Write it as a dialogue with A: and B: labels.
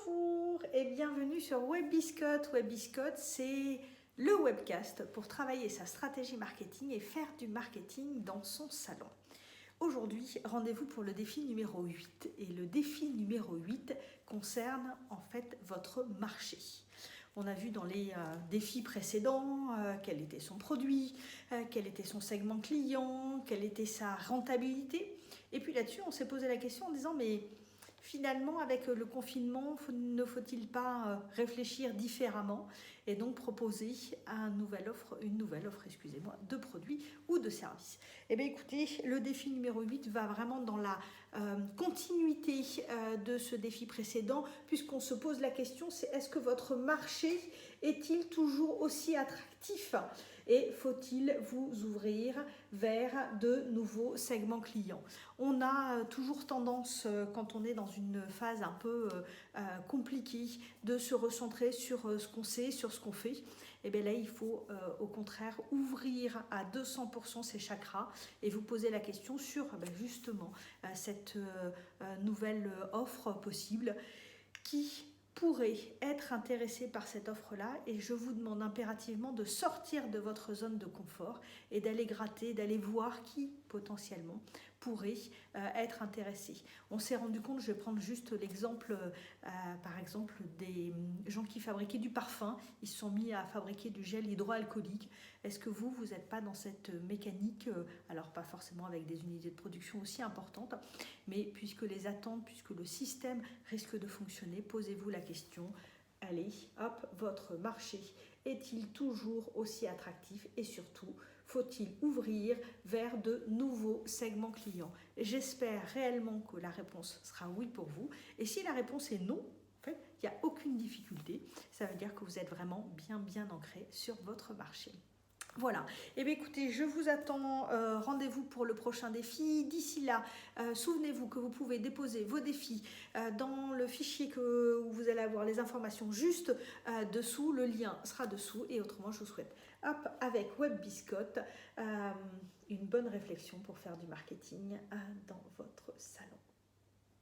A: Bonjour et bienvenue sur WebBiscotte. WebBiscotte, c'est le webcast pour travailler sa stratégie marketing et faire du marketing dans son salon. Aujourd'hui, rendez-vous pour le défi numéro 8. Et le défi numéro 8 concerne en fait votre marché. On a vu dans les défis précédents quel était son produit, quel était son segment client, quelle était sa rentabilité. Et puis là-dessus, on s'est posé la question en disant mais finalement, avec le confinement, ne faut-il pas réfléchir différemment et donc proposer une nouvelle offre, de produits ou de services? Eh bien écoutez, le défi numéro 8 va vraiment dans la continuité de ce défi précédent, puisqu'on se pose la question, c'est est-ce que votre marché est-il toujours aussi attractif et faut-il vous ouvrir vers de nouveaux segments clients? On a toujours tendance, quand on est dans une phase un peu compliquée, de se recentrer sur ce qu'on sait, sur ce qu'on fait. Et bien là, il faut au contraire ouvrir à 200% ses chakras et vous poser la question sur justement cette nouvelle offre possible qui pourrait être intéressé par cette offre-là, et je vous demande impérativement de sortir de votre zone de confort et d'aller gratter, d'aller voir qui potentiellement pourrait être intéressé. On s'est rendu compte, je vais prendre juste l'exemple par exemple des gens qui fabriquaient du parfum, ils se sont mis à fabriquer du gel hydroalcoolique. Est-ce que vous n'êtes pas dans cette mécanique, alors pas forcément avec des unités de production aussi importantes, mais puisque les attentes, puisque le système risque de fonctionner, posez-vous la question, allez, hop, votre marché est-il toujours aussi attractif et surtout, faut-il ouvrir vers de nouveaux segments clients? J'espère réellement que la réponse sera oui pour vous. Et si la réponse est non, en fait, il n'y a aucune difficulté. Ça veut dire que vous êtes vraiment bien ancré sur votre marché. Voilà, et bien écoutez, je vous attends, rendez-vous pour le prochain défi. D'ici là, souvenez-vous que vous pouvez déposer vos défis dans le fichier où vous allez avoir les informations juste dessous, le lien sera dessous, et autrement je vous souhaite, avec WebBiscotte, une bonne réflexion pour faire du marketing dans votre salon.